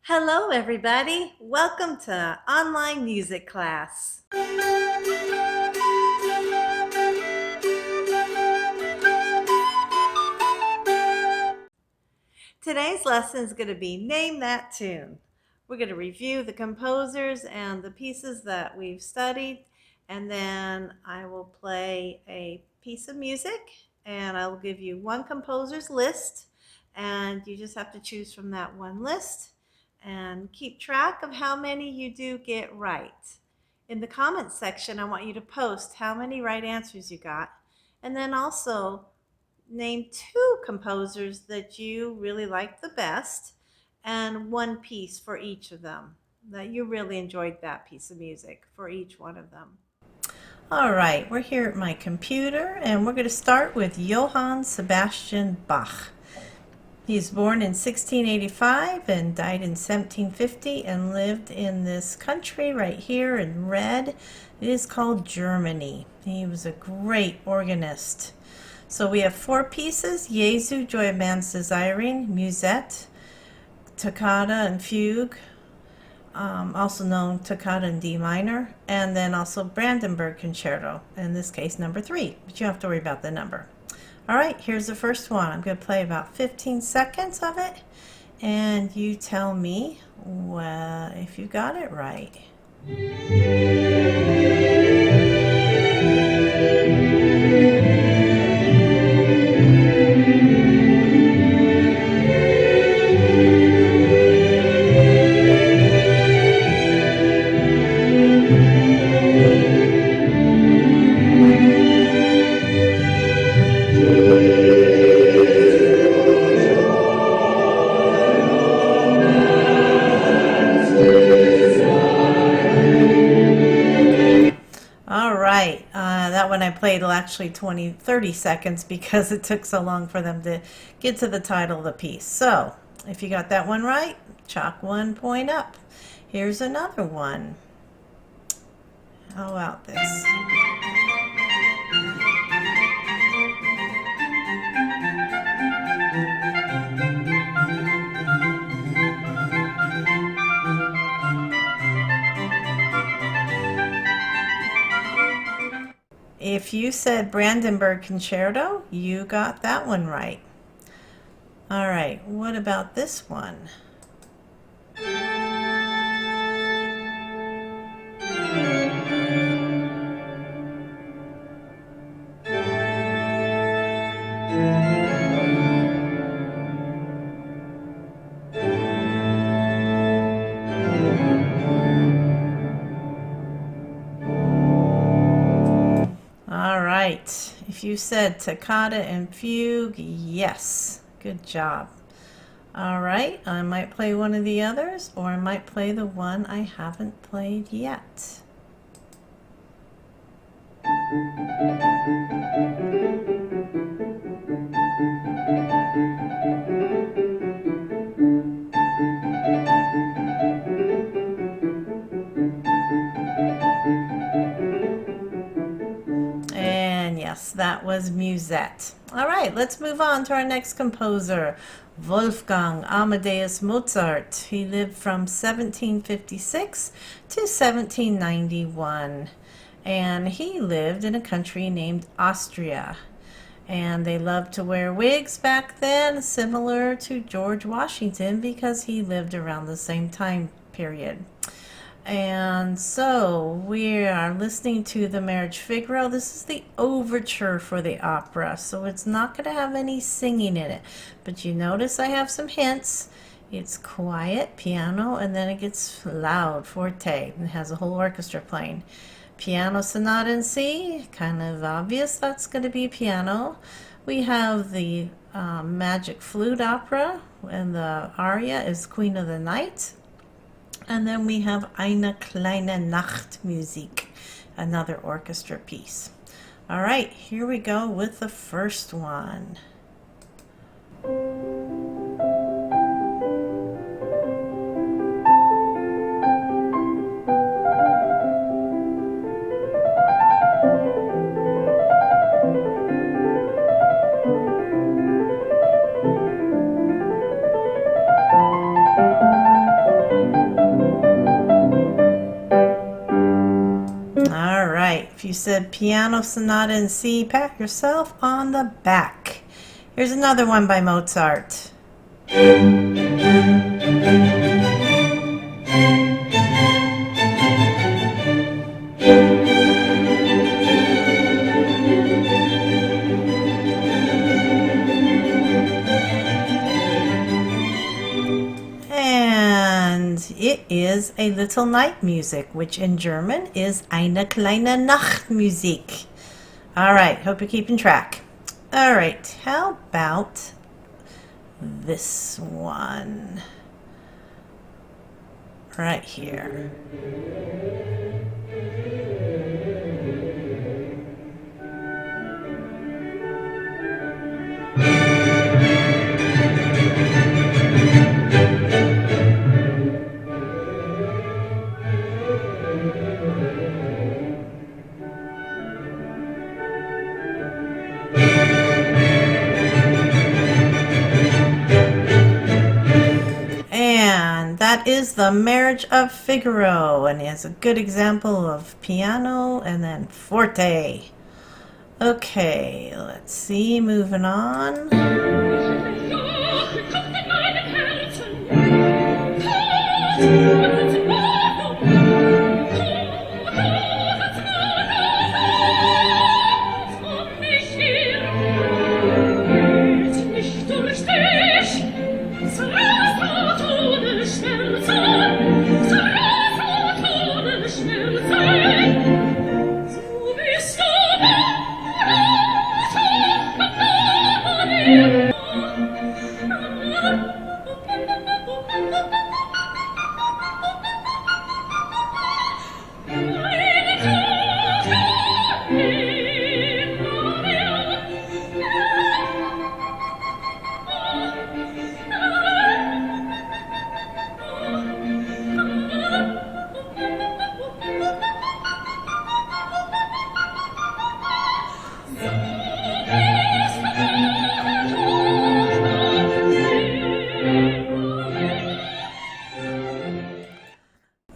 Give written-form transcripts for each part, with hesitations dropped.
Hello, everybody. Welcome to online music class. Today's lesson is going to be Name That Tune. We're going to review the composers and the pieces that we've studied, and then I will play a piece of music, and I will give you one composer's list, and you just have to choose from that one list and keep track of how many you do get right. In the comments section, I want you to post how many right answers you got, and then also name two composers that you really like the best and one piece for each of them that you really enjoyed that piece of music for each one of them. All right, we're here at my computer and we're going to start with Johann Sebastian Bach. He's born in 1685 and died in 1750 and lived in this country right here in red. It is called Germany. He was a great organist. So we have four pieces: Jesu, Joy of Man's Desiring, Musette, Toccata and Fugue, also known Toccata in D minor, and then also Brandenburg Concerto, in this case number 3, but you don't have to worry about the number. All right, here's the first one. I'm going to play about 15 seconds of it, and you tell me if you got it right. That one I played actually 30 seconds because it took so long for them to get to the title of the piece. So if you got that one right, chalk 1 point up. Here's another one. How about this? If you said Brandenburg Concerto, you got that one right. All right, what about this one? All right, if you said Toccata and Fugue, yes, good job. All right, I might play one of the others, or I might play the one I haven't played yet. And yes, that was Musette. All right, let's move on to our next composer, Wolfgang Amadeus Mozart. He lived from 1756 to 1791, and he lived in a country named Austria. And they loved to wear wigs back then, similar to George Washington, because he lived around the same time period. And so we are listening to the Marriage Figaro. This is the overture for the opera, so it's not going to have any singing in it. But you notice I have some hints. It's quiet, piano, and then it gets loud, forte, and has a whole orchestra playing. Piano Sonata in C, kind of obvious that's going to be piano. We have the Magic Flute Opera, and the aria is Queen of the Night. And then we have Eine kleine Nachtmusik, another orchestra piece. All right, here we go with the first one. you said Piano Sonata in C, pat yourself on the back. Here's another one by Mozart. And it is a little night music, which in German is eine kleine Nachtmusik. All right, hope you're keeping track. All right, how about this one right here? And that is the Marriage of Figaro, and it's a good example of piano and then forte. Okay, let's see, moving on.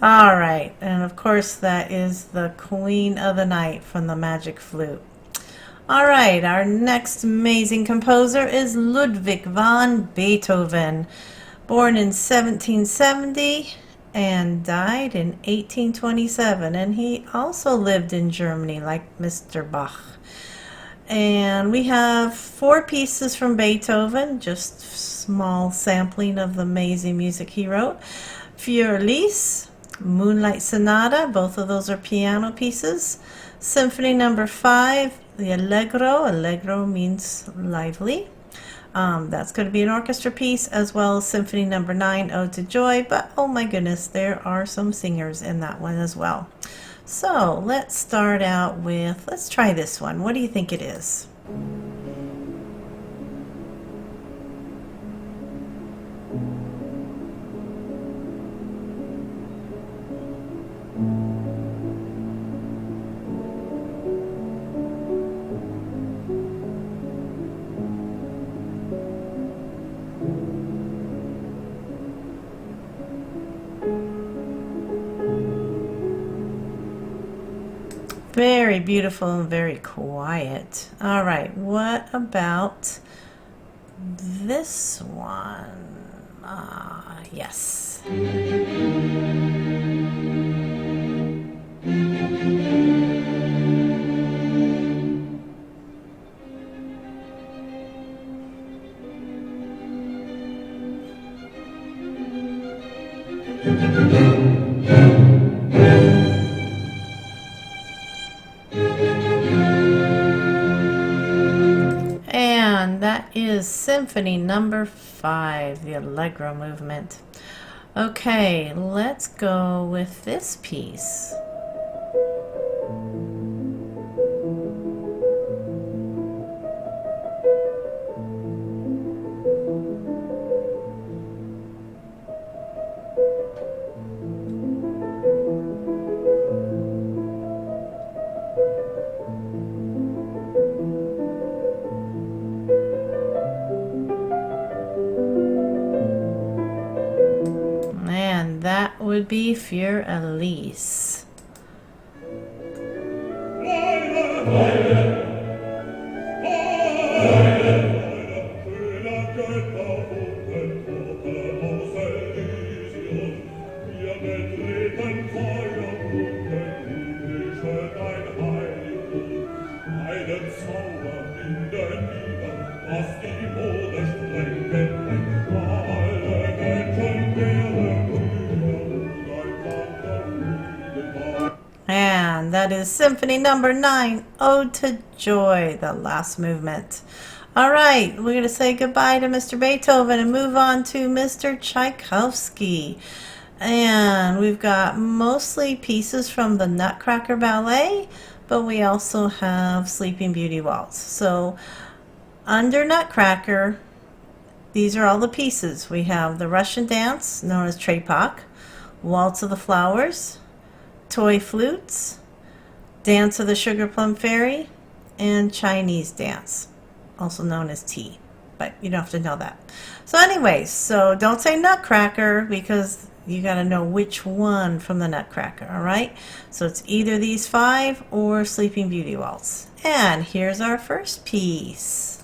All right, and of course that is the Queen of the Night from the Magic Flute. All right, our next amazing composer is Ludwig van Beethoven, born in 1770 and died in 1827, and he also lived in Germany like Mr. Bach. And we have 4 pieces from Beethoven, just small sampling of the amazing music he wrote. Für Elise, Moonlight Sonata, both of those are piano pieces. Symphony number 5, the Allegro. Allegro means lively. That's going to be an orchestra piece, as well as Symphony number 9, Ode to Joy. But oh my goodness, there are some singers in that one as well. So let's start out with, let's try this one. What do you think it is? Very beautiful and very quiet. All right, what about this one? Yes. And that is Symphony number 5, the Allegro movement. Okay, let's go with this piece. And that would be Für Elise. And that is Symphony Number 9, Ode to Joy, the last movement. All right, we're going to say goodbye to Mr. Beethoven and move on to Mr. Tchaikovsky. And we've got mostly pieces from the Nutcracker Ballet, but we also have Sleeping Beauty Waltz. So under Nutcracker, these are all the pieces. We have the Russian dance, known as Trepak, Waltz of the Flowers, Toy Flutes, Dance of the Sugar Plum Fairy, and Chinese Dance, also known as tea, but you don't have to know that. So anyways, so don't say Nutcracker because you got to know which one from the Nutcracker, all right? So it's either these 5 or Sleeping Beauty Waltz. And here's our first piece.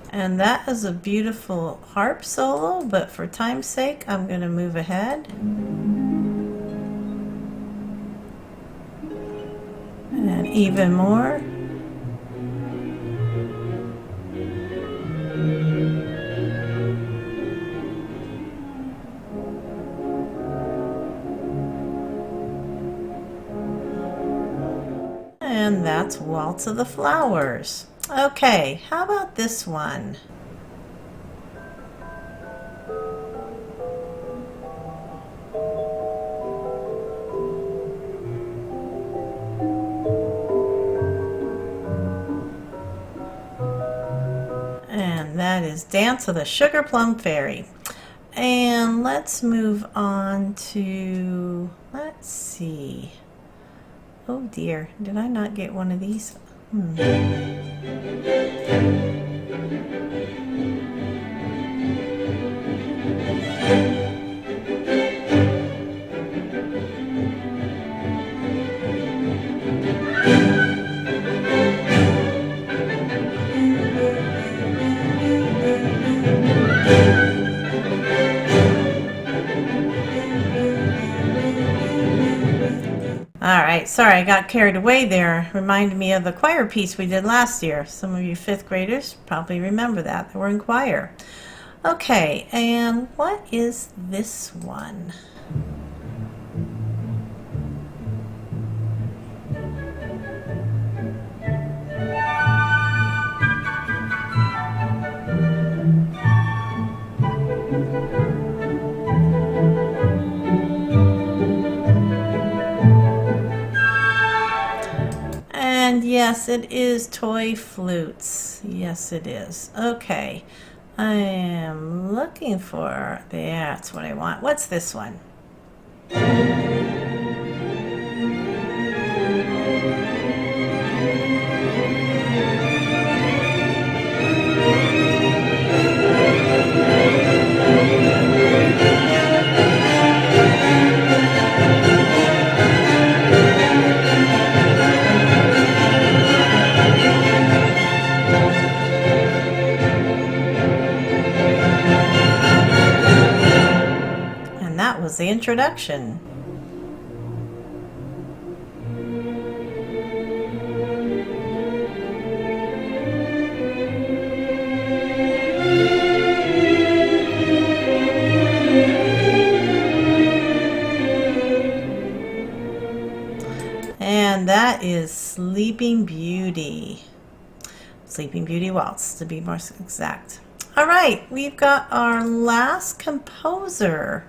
And that is a beautiful harp solo, but for time's sake, I'm going to move ahead. And even more. And that's Waltz of the Flowers. Okay, how about this one? And that is Dance of the Sugar Plum Fairy. And let's move on to, let's see. Oh dear, did I not get one of these? Alright, sorry, I got carried away there. Reminded me of the choir piece we did last year. Some of you 5th graders probably remember that. They were in choir. Okay, and what is this one? And yes, it is Toy Flutes. Yes, it is. Okay. I am looking for, that's what I want. What's this one? Was the introduction. And that is Sleeping Beauty. Sleeping Beauty Waltz, to be more exact. All right, we've got our last composer.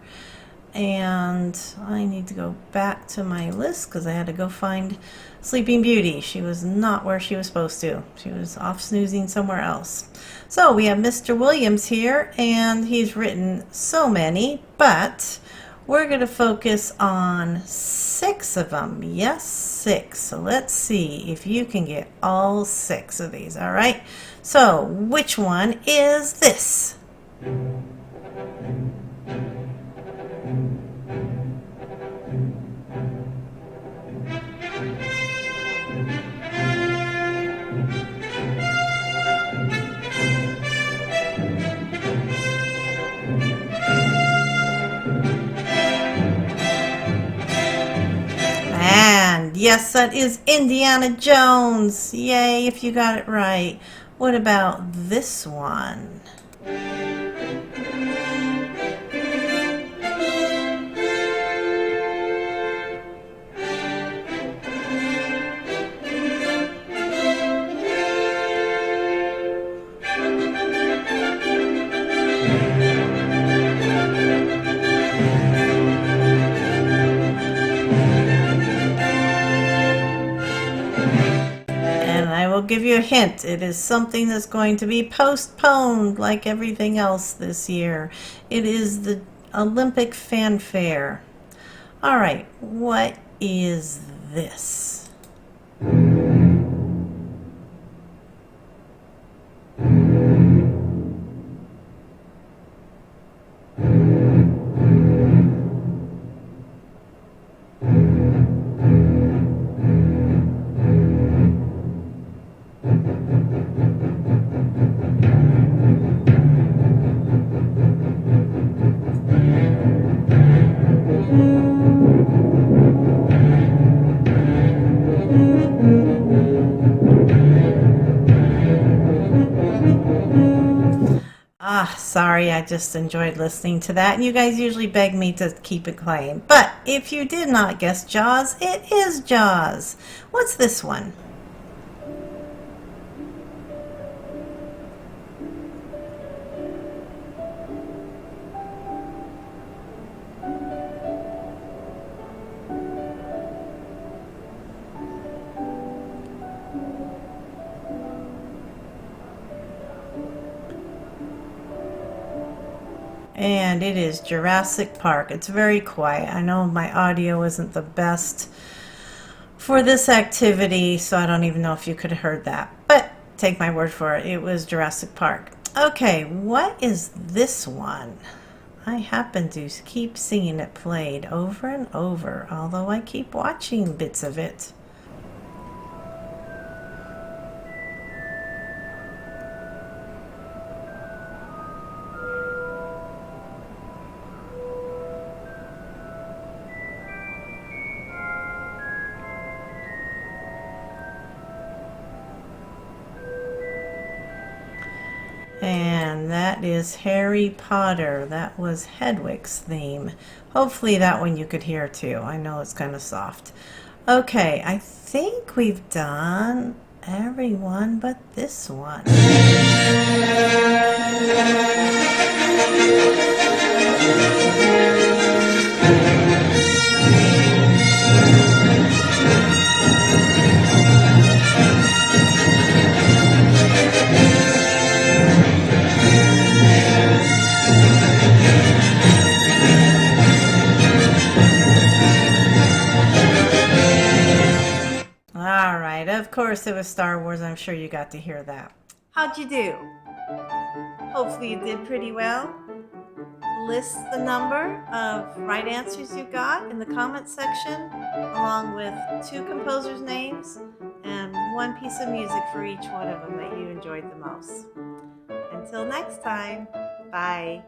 and I need to go back to my list because I had to go find Sleeping Beauty. She was not where she was supposed to. She was off snoozing somewhere else. So we have Mr. Williams here, and he's written so many, but we're going to focus on 6 of them. Yes, 6. So let's see if you can get all 6 of these. All right. So which one is this? And yes, that is Indiana Jones. Yay, if you got it right. What about this one? I'll give you a hint. It is something that's going to be postponed like everything else this year. It is the Olympic fanfare. All right, what is this? Sorry, I just enjoyed listening to that. And you guys usually beg me to keep it playing. But if you did not guess Jaws, it is Jaws. What's this one? And it is Jurassic Park. It's very quiet. I know my audio isn't the best for this activity, so I don't even know if you could have heard that. But take my word for it, it was Jurassic Park. Okay, what is this one? I happen to keep seeing it played over and over, although I keep watching bits of it. And that is Harry Potter. That was Hedwig's theme. Hopefully that one you could hear too. I know it's kind of soft. Okay, I think we've done everyone but this one. Of course, it was Star Wars. I'm sure you got to hear that. How'd you do? Hopefully you did pretty well. List the number of right answers you got in the comment section, along with 2 composers' names and 1 piece of music for each one of them that you enjoyed the most. Until next time, bye.